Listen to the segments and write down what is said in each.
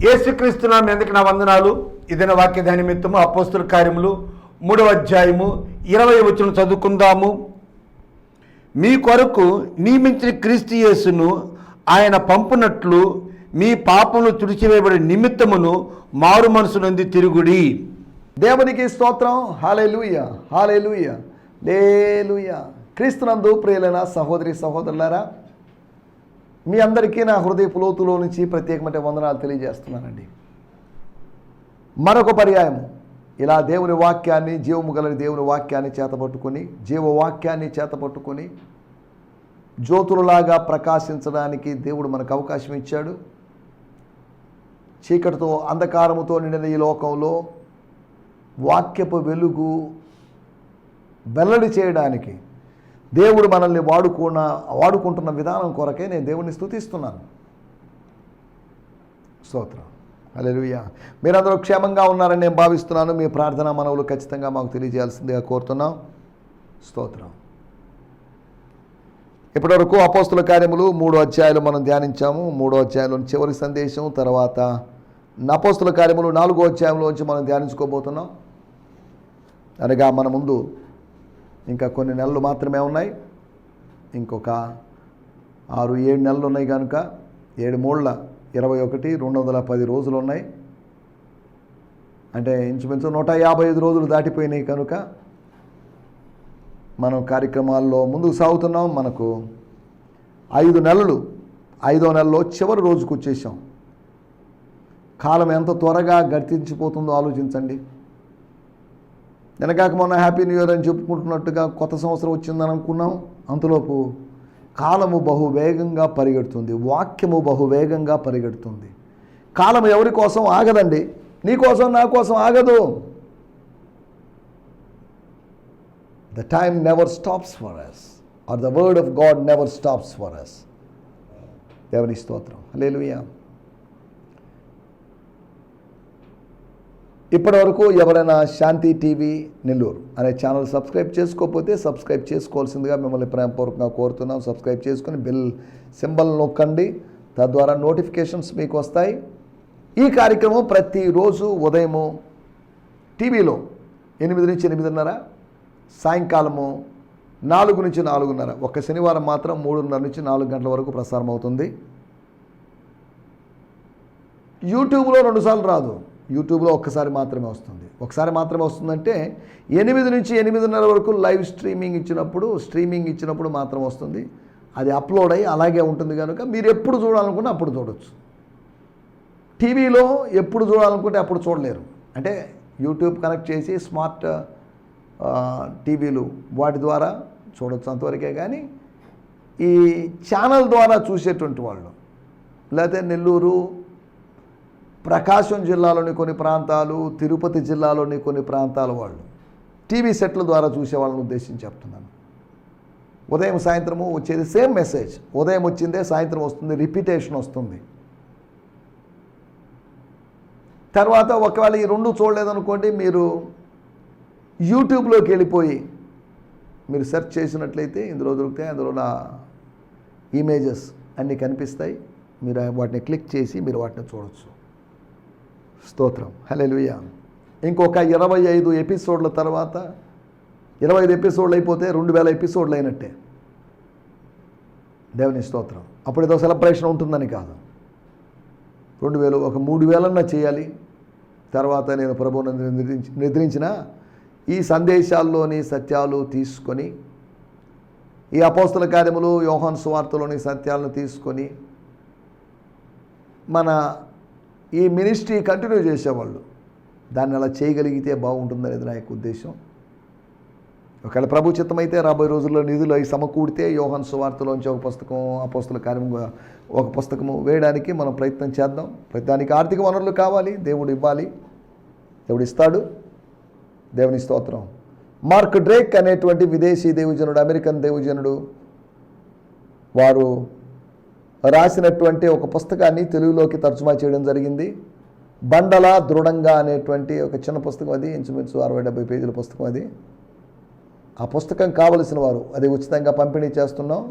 యేసుక్రీస్తు నామమున ఎందుకు నా వందనాలు. ఇదైన వాక్య ధ్యాన నిమిత్తము అపోస్తుల కార్యములు 3వ అధ్యాయము 20వ వచనం చదువుకుందాము. మీ కొరకు నియమించిన క్రీస్తు యేసును ఆయన పంపునట్లు మీ పాపములు తుడిచివేయబడి నిమిత్తమును మారు మనసు నంది తిరుగుడి. దేవునికి స్తోత్రం. హల్లెలూయా, హల్లెలూయా, హల్లెలూయా. క్రీస్తునందు ప్రియులైన సహోదరి సహోదరులారా, మీ అందరికీ నా హృదయపు లోతులో నుంచి ప్రత్యేకమైన వందనాలు తెలియజేస్తున్నానండి. మరొక పర్యాయం ఇలా దేవుని వాక్యాన్ని, జీవము గల దేవుని వాక్యాన్ని చేతపట్టుకొని, జీవవాక్యాన్ని చేతపట్టుకొని జ్యోతులలాగా ప్రకాశించడానికి దేవుడు మనకు అవకాశం ఇచ్చాడు. చీకటితో అంధకారముతో నిండిన ఈ లోకంలో వాక్యపు వెలుగు వెల్లడి చేయడానికి దేవుడు మనల్ని వాడుకుంటున్న విధానం కొరకే నేను దేవుణ్ణి స్తుతిస్తున్నాను. స్తోత్రం. హల్లెలూయా. మీరందరూ క్షేమంగా ఉన్నారని నేను భావిస్తున్నాను. మీ ప్రార్థన మనవులు ఖచ్చితంగా మాకు తెలియజేయాల్సిందిగా కోరుతున్నాం. స్తోత్రం. ఇప్పటివరకు అపోస్తుల కార్యములు 3 అధ్యాయాలు మనం ధ్యానించాము. 3వ అధ్యాయంలో చివరి సందేశం, తర్వాత అపోస్తుల కార్యములు 4వ అధ్యాయంలోంచి మనం ధ్యానించుకోబోతున్నాం. అనగా మన ముందు ఇంకా కొన్ని నెలలు మాత్రమే ఉన్నాయి. ఇంకొక 6-7 నెలలు ఉన్నాయి కనుక 7 మూళ్ళ 21 210 రోజులు ఉన్నాయి. అంటే ఇంచుమించు 155 రోజులు దాటిపోయినాయి కనుక మనం కార్యక్రమాల్లో ముందుకు సాగుతున్నాం. మనకు 5 నెలలు, 5వ నెలలో చివరి రోజుకు వచ్చేసాం. కాలం ఎంత త్వరగా గతించిపోతుందో ఆలోచించండి. వెనకాక మొన్న హ్యాపీ న్యూ ఇయర్ అని చెప్పుకుంటున్నట్టుగా కొత్త సంవత్సరం వచ్చిందని అనుకున్నాం. అంతలోపు కాలము బహువేగంగా పరిగెడుతుంది, వాక్యము బహువేగంగా పరిగెడుతుంది. కాలం ఎవరి కోసం ఆగదండి. నీ కోసం, నా కోసం ఆగదు. The time never stops for us, or the word of God never stops for us. దేవుని స్తోత్రం. హల్లెలూయా. ఇప్పటివరకు ఎవరైనా శాంతి టీవీ నెల్లూరు అనే ఛానల్ సబ్స్క్రైబ్ చేసుకోకపోతే సబ్స్క్రైబ్ చేసుకోవాల్సిందిగా మిమ్మల్ని ప్రేమపూర్వకంగా కోరుతున్నాం. సబ్స్క్రైబ్ చేసుకుని బెల్ సింబల్ నొక్కండి. తద్వారా నోటిఫికేషన్స్ మీకు వస్తాయి. ఈ కార్యక్రమం ప్రతిరోజు ఉదయము టీవీలో 8 నుంచి 8:30, సాయంకాలము 4 నుంచి 4:30, ఒక్క శనివారం మాత్రం 3:30 నుంచి 4 గంటల వరకు ప్రసారం అవుతుంది. యూట్యూబ్లో 2 సార్లు రాదు. యూట్యూబ్లో ఒక్కసారి మాత్రమే వస్తుంది. ఒకసారి మాత్రమే వస్తుందంటే 8 నుంచి 8:30 వరకు లైవ్ స్ట్రీమింగ్ ఇచ్చినప్పుడు మాత్రం వస్తుంది. అది అప్లోడ్ అయ్యి అలాగే ఉంటుంది కనుక మీరు ఎప్పుడు చూడాలనుకుంటే అప్పుడు చూడవచ్చు. టీవీలో ఎప్పుడు చూడాలనుకుంటే అప్పుడు చూడలేరు. అంటే యూట్యూబ్ కనెక్ట్ చేసి స్మార్ట్ టీవీలు వాటి ద్వారా చూడవచ్చు, అంతవరకే. కానీ ఈ ఛానల్ ద్వారా చూసేటువంటి వాళ్ళు, లేకపోతే నెల్లూరు, ప్రకాశం జిల్లాలోని కొన్ని ప్రాంతాలు, తిరుపతి జిల్లాలోని కొన్ని ప్రాంతాల వాళ్ళు టీవీ సెట్ల ద్వారా చూసే వాళ్ళని ఉద్దేశించి చెప్తున్నాను. ఉదయం సాయంత్రము వచ్చేది సేమ్ మెసేజ్. ఉదయం వచ్చిందే సాయంత్రం వస్తుంది, రిపీటేషన్ వస్తుంది. తర్వాత ఒకవేళ ఈ 2 చూడలేదనుకోండి, మీరు యూట్యూబ్లోకి వెళ్ళిపోయి మీరు సెర్చ్ చేసినట్లయితే ఇందులో దొరుకుతాయి. అందులో నా ఇమేజెస్ అన్నీ కనిపిస్తాయి. మీరు వాటిని క్లిక్ చేసి మీరు వాటిని చూడవచ్చు. స్తోత్రం. హల్లెలూయా. ఇంకొక 25 ఎపిసోడ్ల తర్వాత, 25 ఎపిసోడ్లు అయిపోతే 2000 ఎపిసోడ్లు అయినట్టే. దేవుని స్తోత్రం. అప్పుడు ఏదో సెలబ్రేషన్ ఉంటుందని కాదు. 2000, ఒక 3000 చేయాలి. తర్వాత నేను ప్రభువును నిద్రించిన ఈ సందేశాల్లోని సత్యాలు తీసుకొని, ఈ అపోస్తల కార్యములు, యోహాను సువార్తలోని సత్యాలను తీసుకొని మన ఈ మినిస్ట్రీ కంటిన్యూ చేసేవాళ్ళు దాన్ని అలా చేయగలిగితే బాగుంటుందనేది నా యొక్క ఉద్దేశం. ఒకవేళ ప్రభు చిత్తమైతే రాబోయే రోజుల్లో నిధులు అవి సమకూడితే యోహాను సువార్తలోంచి ఒక పుస్తకం, అపోస్తల కార్యము ఒక పుస్తకము వేయడానికి మనం ప్రయత్నం చేద్దాం. దానికి ఆర్థిక వనరులు కావాలి, దేవుడు ఇవ్వాలి, దేవుడు ఇస్తాడు. దేవుని స్తోత్రం. మార్క్ డ్రేక్ అనేటువంటి విదేశీ దేవజనుడు, అమెరికన్ దేవజనుడు, వారు రాసినటువంటి ఒక పుస్తకాన్ని తెలుగులోకి తర్జుమా చేయడం జరిగింది. బండల దృఢంగా అనేటువంటి ఒక చిన్న పుస్తకం. అది ఇంచుమించు 60-70 పేజీల పుస్తకం. అది ఆ పుస్తకం కావలసిన వారు, అది ఉచితంగా పంపిణీ చేస్తున్నాం.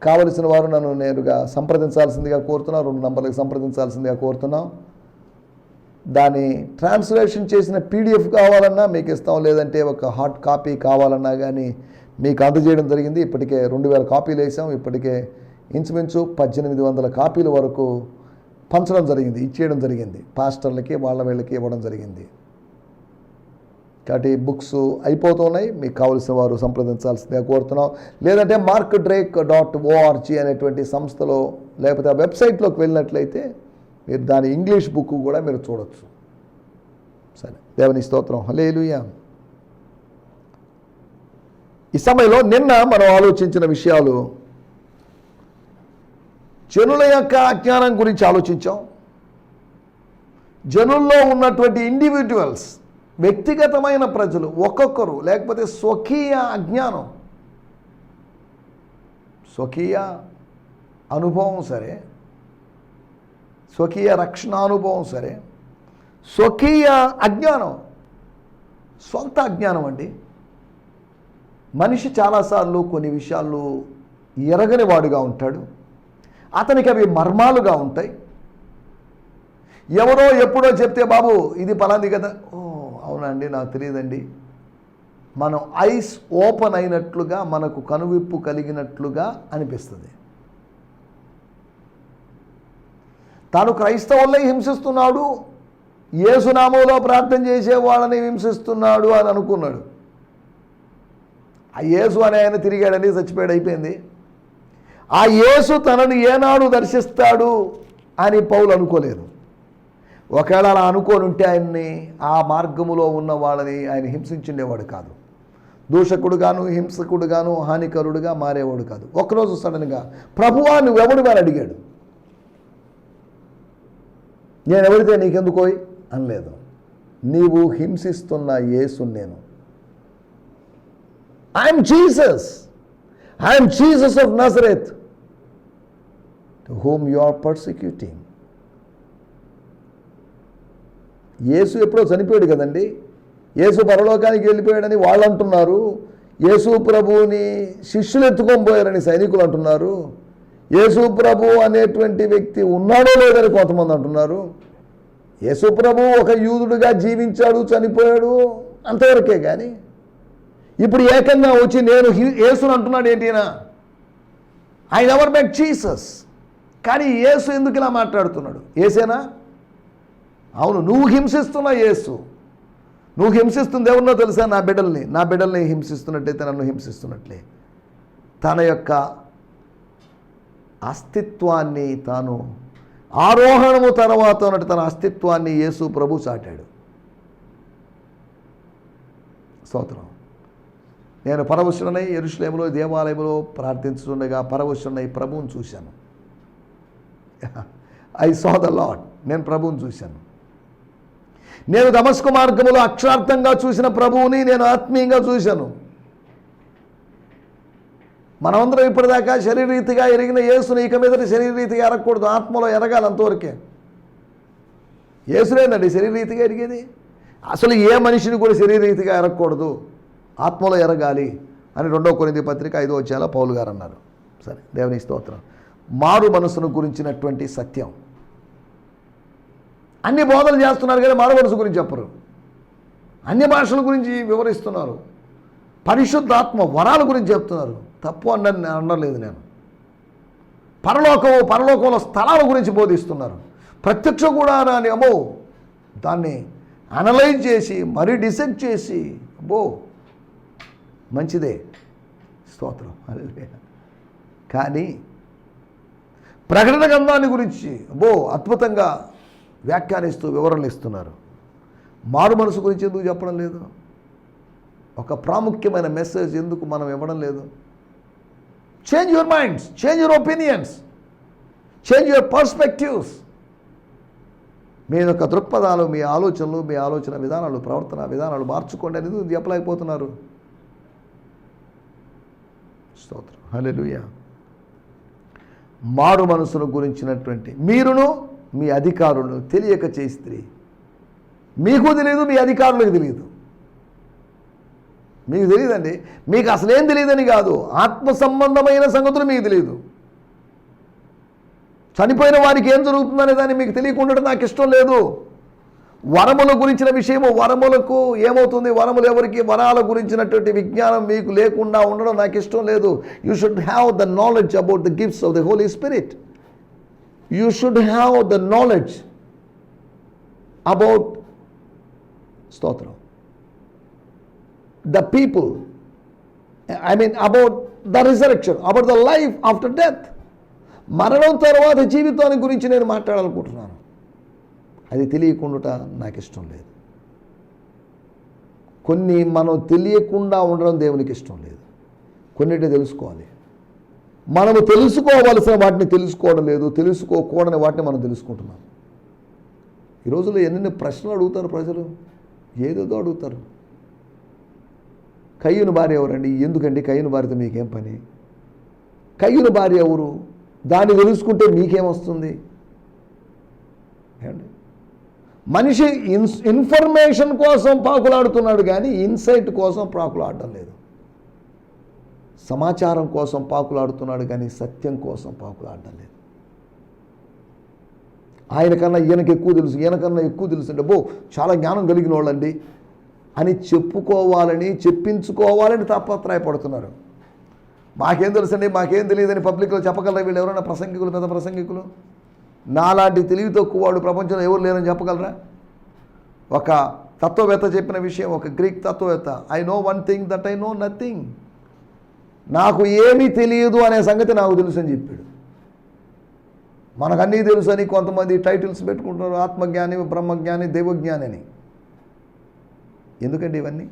కావలసిన వారు నన్ను నేరుగా సంప్రదించాల్సిందిగా కోరుతున్నాం. 2 నంబర్లకు సంప్రదించాల్సిందిగా కోరుతున్నాం. దాని ట్రాన్స్లేషన్ చేసిన పీడిఎఫ్ కావాలన్నా మీకు ఇస్తాం, లేదంటే ఒక హార్డ్ కాపీ కావాలన్నా కానీ మీకు అందజేయడం జరిగింది. ఇప్పటికే 2000 కాపీలు వేసాం. ఇప్పటికే ఇంచుమించు 1800 కాపీల వరకు పంచడం జరిగింది, ఇచ్చేయడం జరిగింది. పాస్టర్లకి వీళ్ళకి ఇవ్వడం జరిగింది. కాబట్టి బుక్స్ అయిపోతున్నాయి. మీకు కావలసిన వారు సంప్రదించాల్సిందిగా కోరుతున్నాం. లేదంటే markdrake.org అనేటువంటి సంస్థలో లేకపోతే ఆ వెబ్సైట్లోకి వెళ్ళినట్లయితే మీరు దాని ఇంగ్లీష్ బుక్ కూడా మీరు చూడొచ్చు. సరే, దేవుని స్తోత్రం. హల్లెలూయా. ఈ సమయంలో నిన్న మనం ఆలోచించిన విషయాలు జనుల యొక్క అజ్ఞానం గురించి ఆలోచించాం. జనుల్లో ఉన్నటువంటి ఇండివిజువల్స్, వ్యక్తిగతమైన ప్రజలు ఒక్కొక్కరు లేకపోతే స్వకీయ అజ్ఞానం, స్వకీయ అనుభవం సరే, స్వకీయ రక్షణానుభవం సరే, స్వకీయ అజ్ఞానం, సొంత అజ్ఞానం అండి. మనిషి చాలాసార్లు కొన్ని విషయాలు ఎరగని వాడుగా ఉంటాడు. అతనికి అవి మర్మాలుగా ఉంటాయి. ఎవరో ఎప్పుడో చెప్తే బాబు ఇది పలాంది కదా, ఓ అవునండి నాకు తెలియదండి, మనం ఐస్ ఓపెన్ అయినట్లుగా మనకు కనువిప్పు కలిగినట్లుగా అనిపిస్తుంది. తాను క్రైస్తవుల్ని హింసిస్తున్నాడు, యేసునామంలో ప్రార్థన చేసే వాళ్ళని హింసిస్తున్నాడు అని అనుకున్నాడు. ఆ యేసు అనే ఆయన తిరిగాడని చచ్చిపోయాడు, అయిపోయింది. ఆ యేసు తనను ఏనాడు దర్శిస్తాడు అని పౌలు అనుకోలేదు. ఒకవేళ అలా అనుకోని ఉంటే ఆయన్ని ఆ మార్గములో ఉన్న వాళ్ళని ఆయన హింసించుండేవాడు కాదు. దూషకుడుగాను, హింసకుడుగాను, హానికరుడుగా మారేవాడు కాదు. ఒకరోజు సడన్గా ప్రభువా నువ్వెవడు అని అడిగాడు. నేను ఎవరితే నీకెందుకోయ్ అనలేదు. నీవు హింసిస్తున్న యేసు నేను. I'm Jesus of Nazareth to whom you are persecuting. Yesu ఎప్పుడో చనిపోయాడు కదండి. యేసు పరలోకానికి వెళ్ళిపోయాడని వాళ్ళు అంటున్నారు. యేసు ప్రభువుని శిష్యులు ఎత్తుకొని పోయారని సైనికులు అంటున్నారు. యేసు ప్రభు అనేటువంటి వ్యక్తి ఉన్నాడో లేదని కొంతమంది అంటున్నారు. యేసు ప్రభు ఒక యూదుడుగా జీవించాడు, చనిపోయాడు, అంతవరకే. కానీ ఇప్పుడు ఏకంగా వచ్చి నేను యేసుని అంటున్నాడు ఏంటినా? I never met Jesus. కానీ యేసు ఎందుకు ఇలా మాట్లాడుతున్నాడు? యేసేనా? అవును, నువ్వు హింసిస్తున్న యేసు. నువ్వు హింసిస్తుంది ఎవరినో తెలుసా? నా బిడ్డల్ని హింసిస్తున్నట్టయితే నన్ను హింసిస్తున్నట్లే. తన యొక్క అస్తిత్వాన్ని తాను ఆరోహణము తర్వాత ఉన్నట్టు తన అస్తిత్వాన్ని యేసు ప్రభు చాటాడు. స్తోత్రం. నేను పరవశుడనై యెరూషలేములో దేవాలయంలో ప్రార్థించుతుండగా పరవశుడనై ప్రభువుని చూశాను. I saw the lord. నేను ప్రభువుని చూశాను. నేను దమస్కు మార్గములో అక్షరార్థంగా చూసిన ప్రభువుని నేను ఆత్మీయంగా చూశాను. మనమందరం ఇప్పటిదాకా శరీరరీతిగా ఎరిగిన యేసుని ఇక మీద శరీరరీతిగా ఎరగకూడదు, ఆత్మలో ఎరగాలి, అంతవరకే. యేసులేనండి శరీరరీతిగా ఎరిగేది. అసలు ఏ మనిషిని కూడా శరీరరీతిగా ఎరగకూడదు, ఆత్మలో ఎరగాలి అని 2 కొరింథీ పత్రిక 5వ అధ్యాయంలో పౌలు గారు అన్నారు. సరే, దేవుని స్తోత్రం. మారు మనసును గురించినటువంటి సత్యం. అన్ని బోధలు చేస్తున్నారు కానీ మారు మనసు గురించి చెప్పరు. అన్ని భాషల గురించి వివరిస్తున్నారు. పరిశుద్ధాత్మ వరాల గురించి చెప్తున్నారు. తప్పు అనలేదు నేను. పరలోకంలో స్థలాల గురించి బోధిస్తున్నారు. ప్రత్యక్ష గుడారాన్ని అమ్మో దాన్ని అనలైజ్ చేసి మరీ డిసెక్ట్ చేసి అబ్బో మంచిదే, స్తోత్రం. కానీ ప్రకటన గ్రంథాన్ని గురించి అబ్బో అద్భుతంగా వ్యాఖ్యానిస్తూ వివరణలు ఇస్తున్నారు. మారు మనసు గురించి ఎందుకు చెప్పడం లేదు? ఒక ప్రాముఖ్యమైన మెసేజ్ ఎందుకు మనం ఇవ్వడం లేదు? Change your minds, change your opinions, change your perspectives. మీ యొక్క దృక్పథాలు, మీ ఆలోచనలు, మీ ఆలోచన విధానాలు, ప్రవర్తన విధానాలు మార్చుకోండి అనేది చెప్పలేకపోతున్నారు. స్తోత్రం. హల్లెలూయా. మారు మనసును గురించినటువంటి మీరును మీ అధికారులను తెలియక చేస్త్రీ. మీకు తెలియదు, మీ అధికారులకు తెలియదు. మీకు తెలియదండి. మీకు అసలేం తెలియదని కాదు, ఆత్మ సంబంధమైన సంగతులు మీకు తెలియదు. చనిపోయిన వారికి ఏం జరుగుతుందనే దాన్ని మీకు తెలియకుండా నాకు ఇష్టం లేదు. వరముల గురించిన విషయము, వరములకు ఏమవుతుంది, వరములు ఎవరికి, వరాల గురించినటువంటి విజ్ఞానం మీకు లేకుండా ఉండడం నాకు ఇష్టం లేదు. You should have the knowledge about the gifts of the Holy Spirit. You should have the knowledge about స్తోత్రం the people, about the resurrection, about the life after death. మరణం తర్వాత జీవితాన్ని గురించి నేను మాట్లాడాలనుకుంటున్నాను. అది తెలియకుండా నాకు ఇష్టం లేదు. కొన్ని మనం తెలియకుండా ఉండడం దేవునికి ఇష్టం లేదు. కొన్నిటి తెలుసుకోవాలి. మనము తెలుసుకోవాల్సిన వాటిని తెలుసుకోవడం లేదు, తెలుసుకోకూడని వాటిని మనం తెలుసుకుంటున్నాం. ఈ రోజుల్లో ఎన్నెన్ని ప్రశ్నలు అడుగుతారు ప్రజలు, ఏదేదో అడుగుతారు. కయ్యూను భార్య ఎవరండి? ఎందుకండి కయ్యూను భార్యతో మీకేం పని? కయ్యూను భార్య ఎవరు? దాన్ని తెలుసుకుంటే మీకేమొస్తుంది? ఏమండి, మనిషి ఇన్ఫర్మేషన్ కోసం పాకులాడుతున్నాడు కానీ ఇన్సైట్ కోసం పాకులాడడం లేదు. సమాచారం కోసం పాకులాడుతున్నాడు కానీ సత్యం కోసం పాకులాడడం లేదు. ఆయనకన్నా ఈయనకి ఎక్కువ తెలుసు, ఈయనకన్నా ఎక్కువ తెలుసు అంటే చాలా జ్ఞానం కలిగిన వాళ్ళండి అని చెప్పుకోవాలని, చెప్పించుకోవాలని తాపత్రయపడుతున్నారు. మాకేం తెలుసండి, మాకేం తెలియదని పబ్లిక్లో చెప్పగలరా వీళ్ళు? ఎవరైనా ప్రసంగికులు, పెద్ద ప్రసంగికులు? నాలాంటి తెలివి తక్కువ వాడు ప్రపంచంలో ఎవరు లేరని చెప్పగలరా? ఒక తత్వవేత్త చెప్పిన విషయం, ఒక గ్రీక్ తత్వవేత్త, I know one thing that I know nothing. నాకు ఏమీ తెలియదు అనే సంగతి నాకు తెలుసు అని చెప్పాడు. మనకన్నీ తెలుసు అని కొంతమంది టైటిల్స్ పెట్టుకుంటున్నారు, ఆత్మజ్ఞాని, బ్రహ్మజ్ఞాని, దైవజ్ఞాని అని. ఎందుకండి ఇవన్నీ?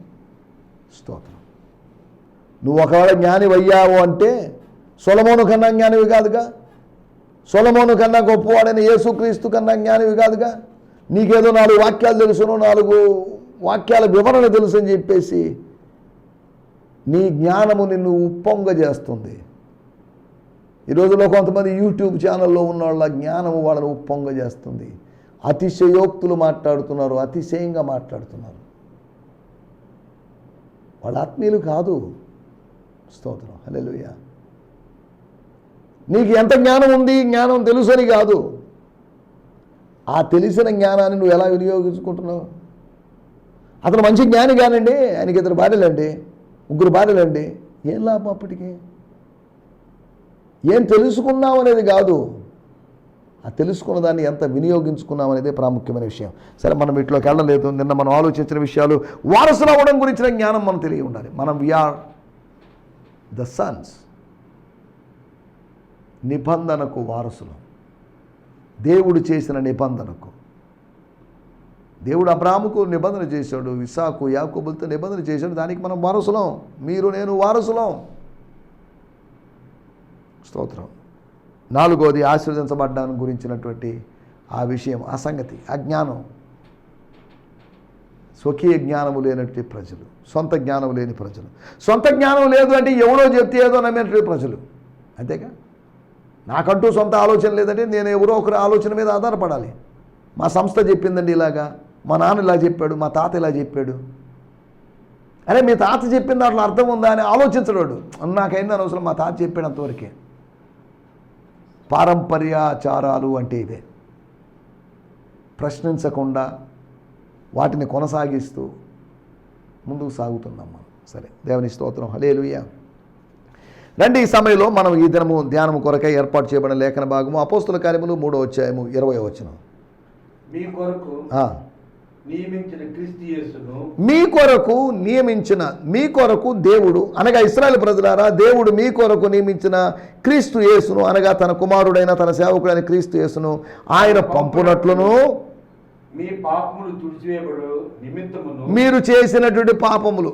స్తోత్రం. నువ్వు ఒకవేళ జ్ఞాని అయ్యావు అంటే సొలొమోను కన్నా జ్ఞానివి కాదుగా, సొలొమోను కన్నా గొప్పవాడైన యేసుక్రీస్తు కన్నా జ్ఞానివి కాదుగా. నీకేదో 4 వాక్యాలు తెలుసును, 4 వాక్యాల వివరణ తెలుసు అని చెప్పేసి నీ జ్ఞానము నిన్ను ఉప్పొంగ చేస్తుంది. ఈ రోజుల్లో కొంతమంది యూట్యూబ్ ఛానల్లో ఉన్న వాళ్ళ జ్ఞానము వాళ్ళని ఉప్పొంగ చేస్తుంది. అతిశయోక్తులు మాట్లాడుతున్నారు, అతిశయంగా మాట్లాడుతున్నారు. వాళ్ళ ఆత్మీయులు కాదు. స్తోత్రం, హల్లెలూయా. నీకు ఎంత జ్ఞానం ఉంది, జ్ఞానం తెలుసని కాదు, ఆ తెలిసిన జ్ఞానాన్ని నువ్వు ఎలా వినియోగించుకుంటున్నావు? అతను మంచి జ్ఞాని కానండి, ఆయనకి 2 భార్యలండి, 3 భార్యలండి, ఏం లాభం అప్పటికి? ఏం తెలుసుకున్నావు అనేది కాదు, ఆ తెలుసుకున్న దాన్ని ఎంత వినియోగించుకున్నాం అనేదే ప్రాముఖ్యమైన విషయం. సరే, మనం వీటిలోకి వెళ్ళలేదు. నిన్న మనం ఆలోచించిన విషయాలు, వారసులు అవ్వడం గురించిన జ్ఞానం మనం తెలియ ఉండాలి. మనం వీఆర్ ద సన్స్, నిబంధనకు వారసులు. దేవుడు చేసిన నిబంధనకు, దేవుడు అబ్రాహాముకు నిబంధన చేశాడు, ఇస్సాకు, యాకోబులతో నిబంధన చేశాడు. దానికి మనం వారసులం. మీరు, నేను వారసులం. స్తోత్రం. 4వది ఆశీర్వదించబడ్డాన్ని గురించినటువంటి ఆ విషయం, ఆ సంగతి, ఆ జ్ఞానం. స్వకీయ జ్ఞానము లేనటువంటి ప్రజలు, సొంత జ్ఞానం లేని ప్రజలు. సొంత జ్ఞానం లేదు అంటే ఎవడో చెప్తే ఏదో నమ్మేటువంటి ప్రజలు, అంతేగా. నాకంటూ సొంత ఆలోచన లేదంటే నేను ఎవరో ఒకరి ఆలోచన మీద ఆధారపడాలి. మా సంస్థ చెప్పిందండి ఇలాగా, మా నాన్న ఇలా చెప్పాడు, మా తాత ఇలా చెప్పాడు. అరే, మీ తాత చెప్పిన దాంట్లో అర్థం ఉందా అని ఆలోచించడాడు. నాకైంది అనవసరం, మా తాత చెప్పాడు అంతవరకే. పారంపర్యాచారాలు అంటే ఇదే. ప్రశ్నించకుండా వాటిని కొనసాగిస్తూ ముందుకు సాగుతున్నాం మనం. సరే, దేవుని స్తోత్రం, హల్లెలూయా. రండి, ఈ సమయంలో మనం ఈ దినము ధ్యానము కొరకై ఏర్పాటు చేయబడిన లేఖన భాగము అపోస్తుల కార్యములు 3వ అధ్యాయము 20వ వచనం. మీ కొరకు నియమించిన క్రీస్తు యేసును, మీ కొరకు దేవుడు, అనగా ఇశ్రాయేలు ప్రజలారా, దేవుడు మీ కొరకు నియమించిన క్రీస్తు యేసును, అనగా తన కుమారుడైన తన సేవకుడైన క్రీస్తు యేసును ఆయన పంపునట్లును, మీ పాపములు తుడిచివేయబడు నిమిత్తమును, మీరు చేసినటువంటి పాపములు,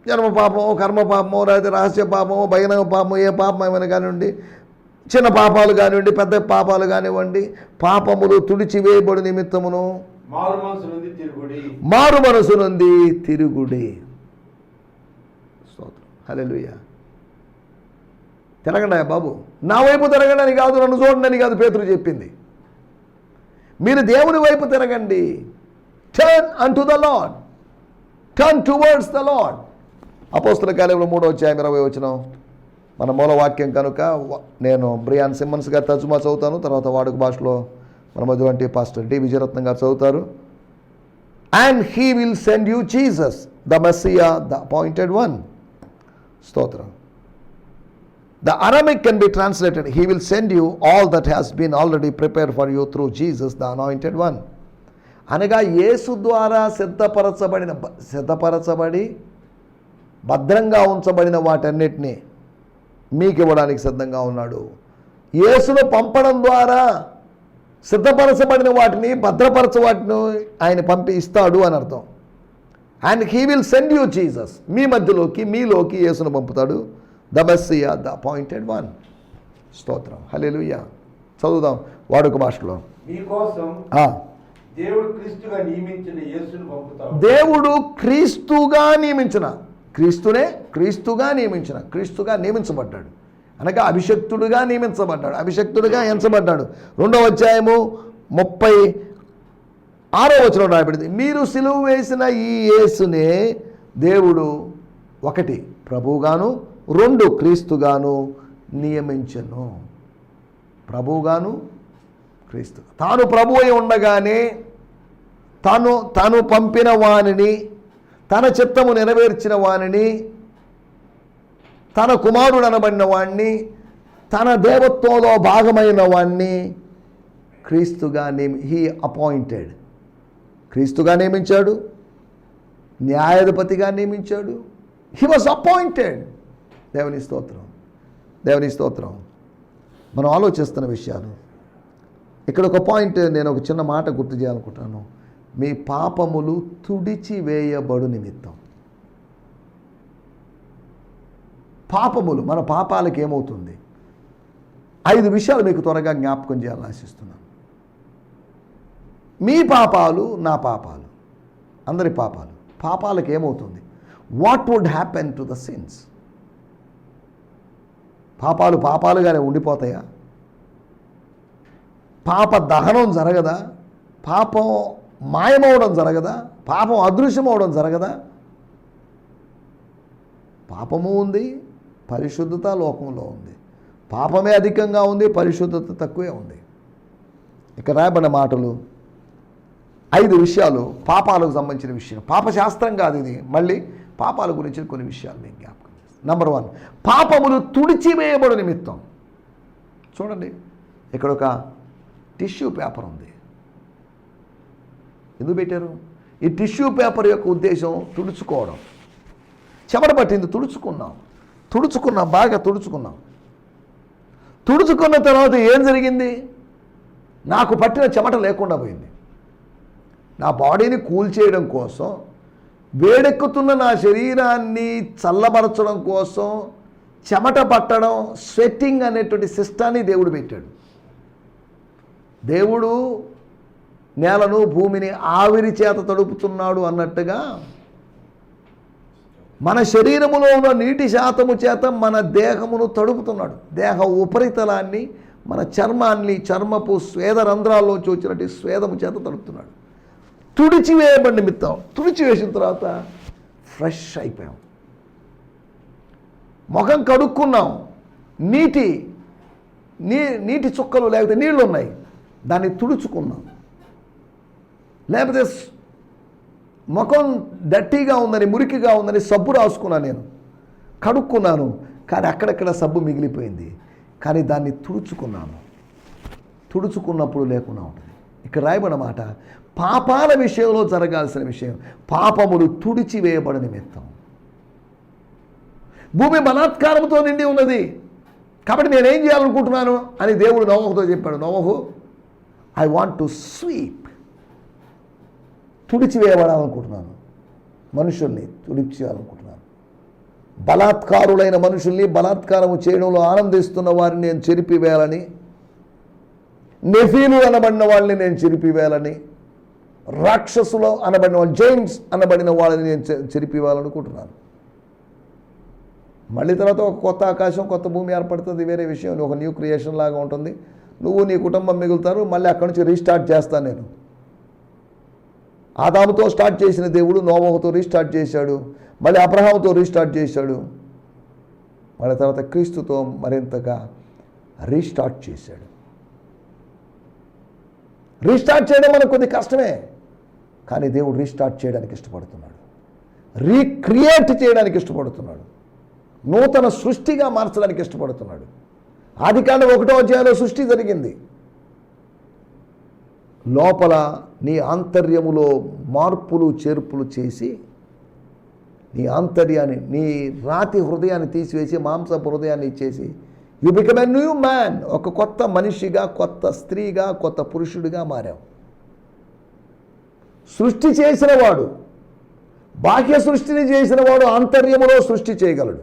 జన్మ పాపము, కర్మ పాపము, లేదా రహస్య పాపము, బహిరంగ పాపము, ఏ పాపం ఏమైనా కానివ్వండి, చిన్న పాపాలు కానివ్వండి, పెద్ద పాపాలు కానివ్వండి, పాపములు తుడిచివేయబడు నిమిత్తమును మారు మనసు నుండి తిరుగుడి. స్తోత్రం, హల్లెలూయా. తిరగండి బాబు, నా వైపు తిరగండి కాదు, నన్ను చూడండి అని కాదు పేతురు చెప్పింది. మీరు దేవుని వైపు తిరగండి. Turn unto the Lord, turn towards the Lord. అపోస్తుల కార్యములు 3వ అధ్యాయం 20వ వచనం మన మూల వాక్యం కనుక నేను బ్రియాన్ సిమ్మన్స్ గారు తర్జుమా చదువుతాను, తర్వాత వాడుక భాషలో మన మధ్యవంటి పాస్టర్ డి విజయరత్నం గారు చదువుతారు. And he will send you Jesus, the Messiah, the appointed one. Stotram. The Aramaic can be translated, he will send you all that has been already prepared for you through Jesus, the anointed one. అనగా యేసు ద్వారా సిద్ధపరచబడి భద్రంగా ఉంచబడిన వాటన్నిటినీ మీకు ఇవ్వడానికి సిద్ధంగా ఉన్నాడు. యేసును పంపడం ద్వారా సిద్ధపరచబడిన వాటిని వాటిని ఆయన పంపి ఇస్తాడు అని అర్థం. And he will send you Jesus, మీ మధ్యలోకి మీలోకి యేసును పంపుతాడు. The Messiah, the appointed one. స్తోత్రం, హల్లెలూయా. చదువుదాం వాడుక భాషలో. మీకోసం దేవుడు క్రీస్తుగా నియమించిన యేసును పంపుతాడు. దేవుడు క్రీస్తుగా నియమించబడ్డాడు అనగా అభిషక్తుడుగా నియమించబడ్డాడు, అభిషక్తుడుగా ఎంచబడ్డాడు. 2వ అధ్యాయము 36వ వచనం రాయబడింది, మీరు సిలువ వేసిన ఈ యేసునే దేవుడు 1 ప్రభువుగాను 2 క్రీస్తుగాను నియమించెను. ప్రభువుగాను క్రీస్తు. తాను ప్రభు అయి ఉండగానే తాను పంపిన వానిని, తన చిత్తము నెరవేర్చిన వానిని, తన కుమారుడు అనబడిన వాణ్ణి, తన దేవత్వంలో భాగమైన వాణ్ణి క్రీస్తుగా హీ అపాయింటెడ్. క్రీస్తుగా నియమించాడు, న్యాయాధిపతిగా నియమించాడు. He was appointed. దేవుని స్తోత్రం, దేవుని స్తోత్రం. మనం ఆలోచిస్తున్న విషయాలు ఇక్కడ ఒక పాయింట్, నేను ఒక చిన్న మాట గుర్తు చేయాలనుకుంటున్నాను. మీ పాపములు తుడిచివేయబడు నిమిత్తం. పాపములు, మన పాపాలకు ఏమవుతుంది? 5 విషయాలు మీకు త్వరగా జ్ఞాపకం చేయాలని ఆశిస్తున్నాను. మీ పాపాలు, నా పాపాలు, అందరి పాపాలకు ఏమవుతుంది? What would happen to the sins? పాపాలుగానే ఉండిపోతాయా? పాప దహనం జరగదా? పాపం మాయమవడం జరగదా? పాపం అదృశ్యమవడం జరగదా? పాపము ఉంది, పరిశుద్ధత లోకంలో ఉంది. పాపమే అధికంగా ఉంది, పరిశుద్ధత తక్కువే ఉంది. ఇక్కడ రాయబడిన మాటలు 5 విషయాలు పాపాలకు సంబంధించిన విషయం. పాపశాస్త్రం కాదు ఇది, మళ్ళీ పాపాల గురించి కొన్ని విషయాలు మీకు జ్ఞాపకం చేస్తాను. నంబర్ 1, పాపములు తుడిచివేయబడు నిమిత్తం. చూడండి, ఇక్కడ ఒక టిష్యూ పేపర్ ఉంది. ఎందుకు పెట్టారు? ఈ టిష్యూ పేపర్ యొక్క ఉద్దేశం తుడుచుకోవడం. చెమట పట్టింది, తుడుచుకున్నాం, బాగా తుడుచుకున్నాం. తుడుచుకున్న తర్వాత ఏం జరిగింది? నాకు పట్టిన చెమట లేకుండా పోయింది. నా బాడీని కూల్ చేయడం కోసం, వేడెక్కుతున్న నా శరీరాన్ని చల్లబరచడం కోసం చెమట పట్టడం, స్వెట్టింగ్ అనేటువంటి సిస్టాన్ని దేవుడు పెట్టాడు. దేవుడు నేలను, భూమిని ఆవిరి చేత తడుపుతున్నాడు అన్నట్టుగా మన శరీరములో ఉన్న నీటి శాతము చేత మన దేహమును తడుపుతున్నాడు. దేహ ఉపరితలాన్ని, మన చర్మపు స్వేద రంధ్రాల్లోంచి వచ్చినట్టు స్వేదము చేత తడుపుతున్నాడు. తుడిచివేయబడి నిమిత్తం. తుడిచివేసిన తర్వాత ఫ్రెష్ అయిపోయాం. ముఖం కడుక్కున్నాం, నీటి చుక్కలు లేకపోతే నీళ్ళు ఉన్నాయి, దాన్ని తుడుచుకున్నాం. లేకపోతే ముఖం డట్టీగా ఉందని, మురికిగా ఉందని సబ్బు రాసుకున్నాను, నేను కడుక్కున్నాను, కానీ అక్కడక్కడ సబ్బు మిగిలిపోయింది, కానీ దాన్ని తుడుచుకున్నప్పుడు లేకుండా ఉంటుంది. ఇక్కడ రాయబడిన మాట పాపాల విషయంలో జరగాల్సిన విషయం, పాపములు తుడిచివేయబడి నిమిత్తం. భూమి బలాత్కారంతో నిండి ఉన్నది, కాబట్టి నేనేం చేయాలనుకుంటున్నాను అని దేవుడు నోవహుతో చెప్పాడు. నోవహు, ఐ వాంట్ టు స్వీప్. తుడిచివేయబడాలనుకుంటున్నాను, మనుషుల్ని తుడిచివేయాలనుకుంటున్నాను. బలాత్కారులైన మనుషుల్ని, బలాత్కారము చేయడంలో ఆనందిస్తున్న వారిని నేను చెరిపివేయాలని, నెఫీలు అనబడిన వాళ్ళని నేను చెరిపివేయాలని, రాక్షసులు అనబడిన వాళ్ళు, జైంట్స్ అనబడిన వాళ్ళని నేను చెరిపివేయాలనుకుంటున్నాను. మళ్ళీ తర్వాత ఒక కొత్త ఆకాశం, కొత్త భూమి ఏర్పడుతుంది, వేరే విషయం. ఒక న్యూ క్రియేషన్ లాగా ఉంటుంది. నువ్వు, నీ కుటుంబం మిగులుతారు. మళ్ళీ అక్కడి నుంచి రీస్టార్ట్ చేస్తాను నేను. ఆదాముతో స్టార్ట్ చేసిన దేవుడు నోవహుతో రీస్టార్ట్ చేశాడు, మళ్ళీ అబ్రహాముతో రీస్టార్ట్ చేశాడు, మళ్ళీ తర్వాత క్రీస్తుతో మరింతగా రీస్టార్ట్ చేశాడు. రీస్టార్ట్ చేయడం మనకు కొద్ది కష్టమే, కానీ దేవుడు రీస్టార్ట్ చేయడానికి ఇష్టపడుతున్నాడు, రీక్రియేట్ చేయడానికి ఇష్టపడుతున్నాడు, నూతన సృష్టిగా మార్చడానికి ఇష్టపడుతున్నాడు. ఆదికాండం 1వ అధ్యాయంలో సృష్టి జరిగింది. లోపల నీ ఆంతర్యములో మార్పులు చేర్పులు చేసి నీ ఆంతర్యాన్ని, నీ రాతి హృదయాన్ని తీసివేసి మాంసపు హృదయాన్ని ఇచ్చేసి you become a new man. ఒక కొత్త మనిషిగా, కొత్త స్త్రీగా, కొత్త పురుషుడిగా మారావు. సృష్టి చేసిన వాడు, బాహ్య సృష్టిని చేసిన వాడు ఆంతర్యములో సృష్టి చేయగలడు.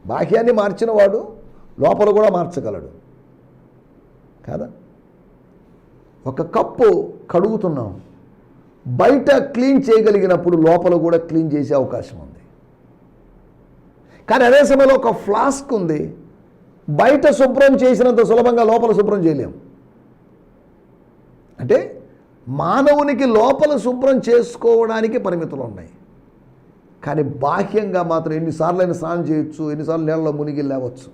బాహ్యాన్ని మార్చిన వాడు లోపల కూడా మార్చగలడు కదా. ఒక కప్పు కడుగుతున్నాం, బయట క్లీన్ చేయగలిగినప్పుడు లోపల కూడా క్లీన్ చేసే అవకాశం ఉంది. కానీ అదే సమయంలో ఒక ఫ్లాస్క్ ఉంది, బయట శుభ్రం చేసినంత సులభంగా లోపల శుభ్రం చేయలేం. అంటే మానవునికి లోపల శుభ్రం చేసుకోవడానికి పరిమితులు ఉన్నాయి, కానీ బాహ్యంగా మాత్రం ఎన్నిసార్లు అయినా స్నానం చేయొచ్చు, ఎన్నిసార్లు నీళ్ళలో మునిగి లేవచ్చు.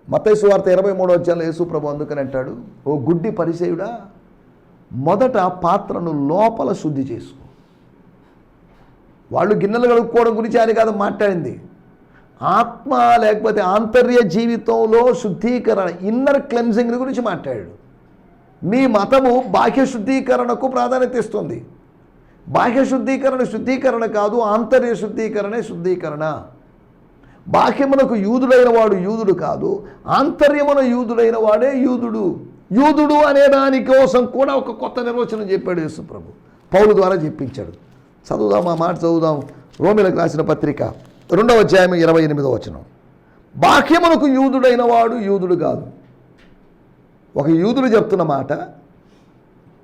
మత్తయి సువార్త 23వ అధ్యాయంలో యేసు ప్రభు అందుకని అంటాడు, ఓ గుడ్డి పరిసయుడా, మొదట పాత్రను లోపల శుద్ధి చేసుకో. వాళ్ళు గిన్నెలు కడుక్కోవడం గురించి ఆయన కాదు మాట్లాడింది, ఆత్మ లేకపోతే ఆంతర్య జీవితంలో శుద్ధీకరణ, ఇన్నర్ క్లెన్జింగ్ గురించి మాట్లాడాడు. మీ మతము బాహ్య శుద్ధీకరణకు ప్రాధాన్యత ఇస్తుంది. బాహ్య శుద్ధీకరణ కాదు, ఆంతర్య శుద్ధీకరణ. బాహ్యమునకు యూదుడైన వాడు యూదుడు కాదు, ఆంతర్యమున యూదుడైన వాడే యూదుడు. యూదుడు అనే దానికోసం కూడా ఒక కొత్త నిర్వచనం చెప్పాడు యేసు ప్రభు, పౌలు ద్వారా చెప్పించాడు. చదువుదాం, ఆ మాట చదువుదాం. రోమీలకు రాసిన పత్రిక 2వ అధ్యాయం 28వ వచనం. బాహ్యమునకు యూదుడైన వాడు యూదుడు కాదు. ఒక యూదుడు చెప్తున్న మాట,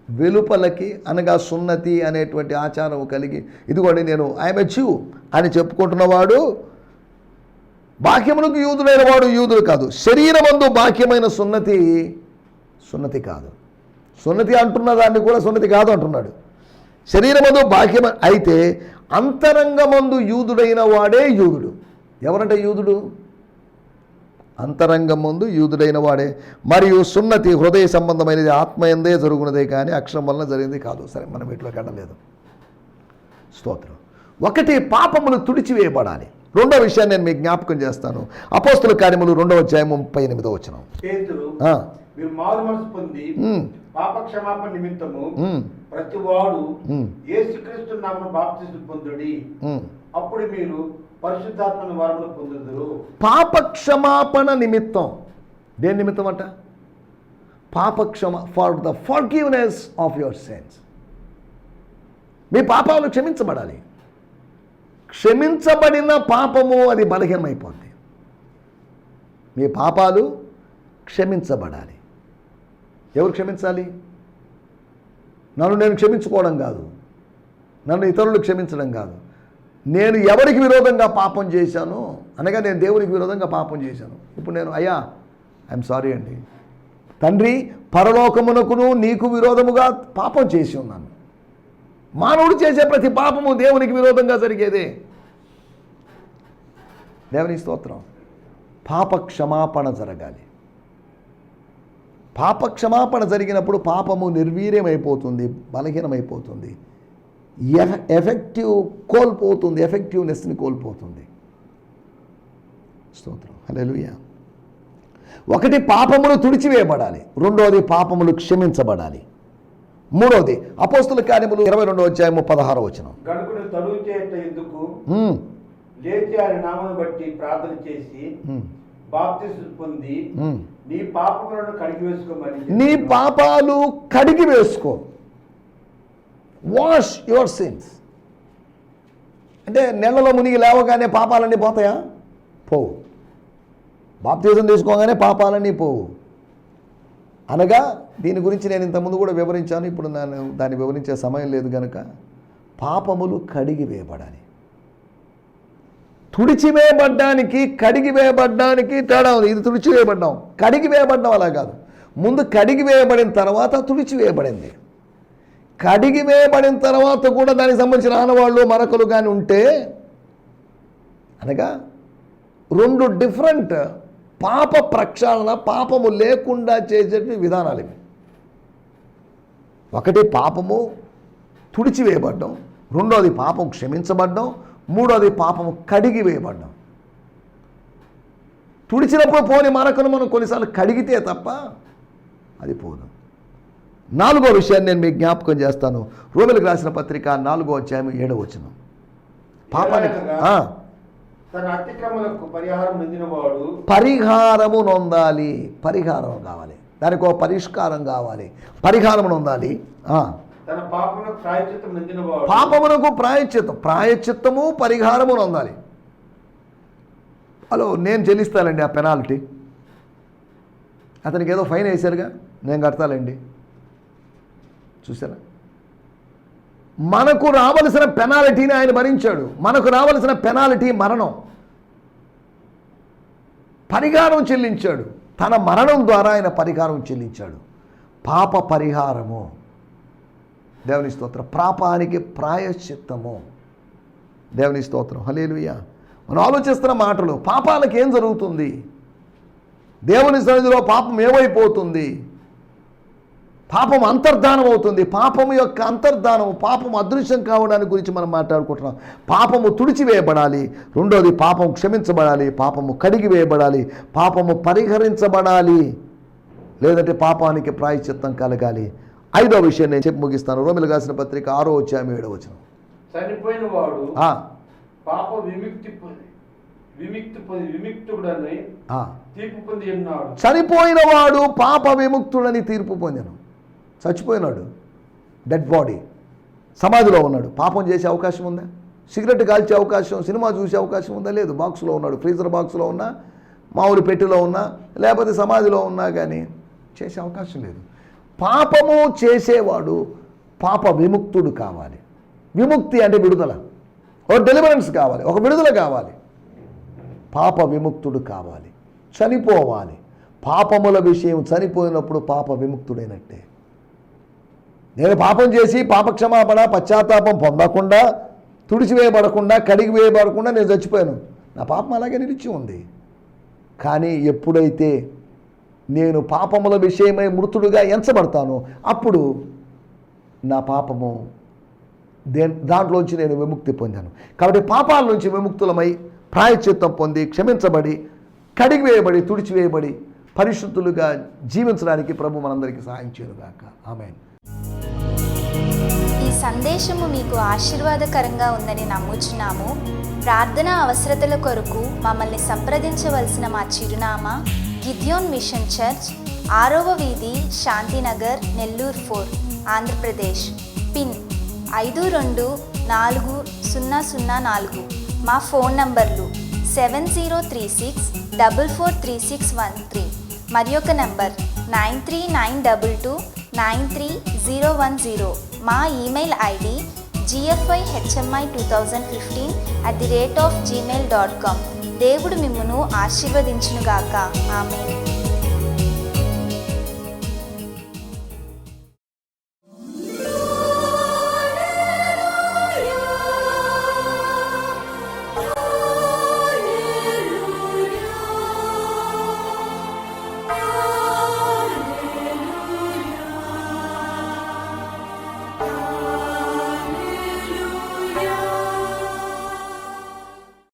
వెలుపలకి అనగా సున్నతి అనేటువంటి ఆచారం కలిగి, ఇదిగోండి నేను ఐఎమ్ ఎ జ్యూ అని చెప్పుకుంటున్నవాడు బాహ్యమునకు యూదుడైన వాడు యూదుడు కాదు. శరీరమందు బాహ్యమైన సున్నతి కాదు. సున్నతి అంటున్న దాన్ని కూడా సున్నతి కాదు అంటున్నాడు. శరీరమందు బాహ్యం అయితే అంతరంగమందు యూదుడైన వాడే యూదుడు. ఎవరంటే యూదుడు? అంతరంగమందు యూదుడైన వాడే. మరియు సున్నతి హృదయ సంబంధమైనది, ఆత్మయందే జరుగునదే కానీ అక్షరం వలన జరిగింది కాదు. సరే, మనం వీటిలో కట్టలేదు. స్తోత్రం. ఒకటి, పాపములు తుడిచివేయబడాలి. రెండో విషయాన్ని నేను మీకు జ్ఞాపకం చేస్తాను. అపోస్తుల కార్యములు 2వ అధ్యాయం 38వ వచనం. మీరు మారు మనసు పొంది పాప క్షమాపణ నిమిత్తము ప్రతివాడు యేసుక్రీస్తు నామమున బాప్తిస్మం పొందుడి, అప్పుడు మీరు పరిశుద్ధాత్మను వరమును పొందుదురు. పాప క్షమాపణ నిమిత్తం. దేని నిమిత్తం అంట? For the forgiveness of your sins. మీ పాపాలు క్షమించబడాలి. క్షమించబడిన పాపము అది బలహీనమైపోద్ది. మీ పాపాలు క్షమించబడాలి. ఎవరు క్షమించాలి? నన్ను నేను క్షమించుకోవడం కాదు, నన్ను ఇతరులు క్షమించడం కాదు. నేను ఎవరికి విరోధంగా పాపం చేశాను అనగా నేను దేవునికి విరోధంగా పాపం చేశాను. ఇప్పుడు నేను ఐఎమ్ సారీ అండి తండ్రి, పరలోకమునకును నీకు విరోధముగా పాపం చేసి ఉన్నాను. మానవుడు చేసే ప్రతి పాపము దేవునికి విరోధంగా జరిగేదే. దేవుని స్తోత్రం. పాప క్షమాపణ జరగాలి. పాప క్షమాపణ జరిగినప్పుడు పాపము నిర్వీర్యమైపోతుంది, బలహీనమైపోతుంది, ఎఫెక్టివ్నెస్ని కోల్పోతుంది. స్తోత్రం. హల్లెలూయా. ఒకటి, పాపములు తుడిచివేయబడాలి. రెండోది, పాపములు క్షమించబడాలి. మూడవది, అపోస్తుల కార్యములు 22వ అధ్యాయం 16వ వచనం. గనుక తరువు చేత ఎందుకు లేచి ఆయన నామమును బట్టి ప్రార్థన చేసి బాప్తిస్మం పొంది నీ పాపములను కడిగి వేసుకోమని. నీ పాపాలు కడిగి వేసుకో. Wash your sins. అంటే నెలలో మునిగి లేవగానే పాపాలన్నీ పోతాయా? పోవు. బాప్తిజం తీసుకోగానే పాపాలన్నీ పోవు. అనగా దీని గురించి నేను ఇంతకుముందు కూడా వివరించాను, ఇప్పుడు నేను దాన్ని వివరించే సమయం లేదు కనుక పాపములు కడిగి వేయబడాలి. తుడిచివేయబడ్డానికి కడిగి వేయబడ్డానికి తేడా ఉంది. ఇది తుడిచివేయబడ్డాం, కడిగి వేయబడ్డం అలా కాదు. ముందు కడిగి వేయబడిన తర్వాత తుడిచివేయబడింది. కడిగి వేయబడిన తర్వాత కూడా దానికి సంబంధించిన ఆనవాళ్ళు మరకలు కానీ ఉంటే, అనగా రెండు డిఫరెంట్ పాప ప్రక్షాళన, పాపము లేకుండా చేసే విధానాలు ఇవి. ఒకటి పాపము తుడిచివేయబడ్డం, రెండోది పాపం క్షమించబడ్డం, మూడోది పాపము కడిగి వేయబడ్డం. తుడిచినప్పుడు పోని మరకను మనం కొన్నిసార్లు కడిగితే తప్ప అది పోదు. 4వ విషయాన్ని నేను మీకు జ్ఞాపకం చేస్తాను. రోమీయులకు రాసిన పత్రిక 4వ అధ్యాయం 7వ వచనం. పాపానికి తన అతిక్రమలకు పరిహారం పొందినవాడు పరిహారము నొందాలి. పరిహారం కావాలి, దానికి ఒక పరిష్కారం కావాలి, పరిహారం నొందాలి. తన పాపమునకు ప్రాయశ్చిత్తం పొందినవాడు పాపమునకు ప్రాయశ్చిత్తము పరిహారము నొందాలి. హలో, నేను చెల్లిస్తానండి ఆ పెనాల్టీ. అతనికి ఏదో ఫైన్ వేశారుగా, నేను కడతానండి. చూసారా, మనకు రావలసిన పెనాల్టీని ఆయన భరించాడు. మనకు రావలసిన పెనాల్టీ మరణం. పరిహారం చెల్లించాడు. తన మరణం ద్వారా ఆయన పరిహారం చెల్లించాడు. పాప పరిహారము, దేవుని స్తోత్రం. పాపానికి ప్రాయశ్చిత్తము, దేవుని స్తోత్రం. హల్లెలూయా. మనం ఆలోచిస్తున్న మాటలు, పాపాలకు ఏం జరుగుతుంది, దేవుని సన్నిధిలో పాపం ఏమైపోతుంది, పాపం అంతర్ధానం అవుతుంది. పాపము యొక్క అంతర్ధానం, పాపం అదృశ్యం కావడానికి గురించి మనం మాట్లాడుకుంటున్నాం. పాపము తుడిచివేయబడాలి, రెండోది పాపం క్షమించబడాలి, పాపము కడిగి వేయబడాలి, పాపము పరిహరించబడాలి, లేదంటే పాపానికి ప్రాయశ్చిత్తం కలగాలి. 5వ విషయం నేను చెప్పి ముగిస్తాను. రోమీయులకు రాసిన పత్రిక 6వ అధ్యాయం 7వ వచనం. చనిపోయిన వాడు పాప విముక్తుడని తీర్పు పొంది ఉన్నాడు. చనిపోయిన వాడు పాప విముక్తుడని తీర్పు పొందాను. చచ్చిపోయినాడు, డెడ్ బాడీ, సమాధిలో ఉన్నాడు. పాపం చేసే అవకాశం ఉందా? సిగరెట్ కాల్చే అవకాశం, సినిమా చూసే అవకాశం ఉందా? లేదు. బాక్స్లో ఉన్నాడు, ఫ్రీజర్ బాక్స్లో ఉన్నా, మామూలు పెట్టెలో ఉన్నా, లేకపోతే సమాధిలో ఉన్నా కానీ చేసే అవకాశం లేదు. పాపము చేసేవాడు పాప విముక్తుడు కావాలి. విముక్తి అంటే విడుదల, ఒక డెలివరెన్స్ కావాలి, ఒక విడుదల కావాలి. పాప విముక్తుడు కావాలి, చనిపోవాలి. పాపముల విషయం చనిపోయినప్పుడు పాప విముక్తుడైనట్టే. నేను పాపం చేసి పాపక్షమాపణ పశ్చాత్తాపం పొందకుండా, తుడిచివేయబడకుండా, కడిగి వేయబడకుండా నేను చచ్చిపోయాను, నా పాపం అలాగే నిలిచి ఉంది. కానీ ఎప్పుడైతే నేను పాపముల విషయమై మృతుడుగా ఎంచబడతానో అప్పుడు నా పాపము దాంట్లోంచి నేను విముక్తి పొందాను. కాబట్టి పాపాల నుంచి విముక్తులమై ప్రాయశ్చిత్తం పొంది, క్షమించబడి, కడిగి వేయబడి, తుడిచివేయబడి పరిశుద్ధులుగా జీవించడానికి ప్రభు మనందరికీ సహాయం చేయనుగాక. ఆమేన్. ఈ సందేశము మీకు ఆశీర్వాదకరంగా ఉందని నమ్ముచున్నాము. ప్రార్థనా అవసరతల కొరకు మమ్మల్ని సంప్రదించవలసిన మా చిరునామా గిద్యోన్ మిషన్ చర్చ్, 6వ వీధి, శాంతినగర్, నెల్లూరు 4, ఆంధ్రప్రదేశ్. పిన్ 524004. మా ఫోన్ నంబర్లు 7036443613 మరి ఒక నంబర్ 9392293010. మా ఈమెయిల్ ఐడి gfihmi2015@gmail.com. దేవుడు మిమ్మును ఆశీర్వదించునుగాక. ఆమేన్.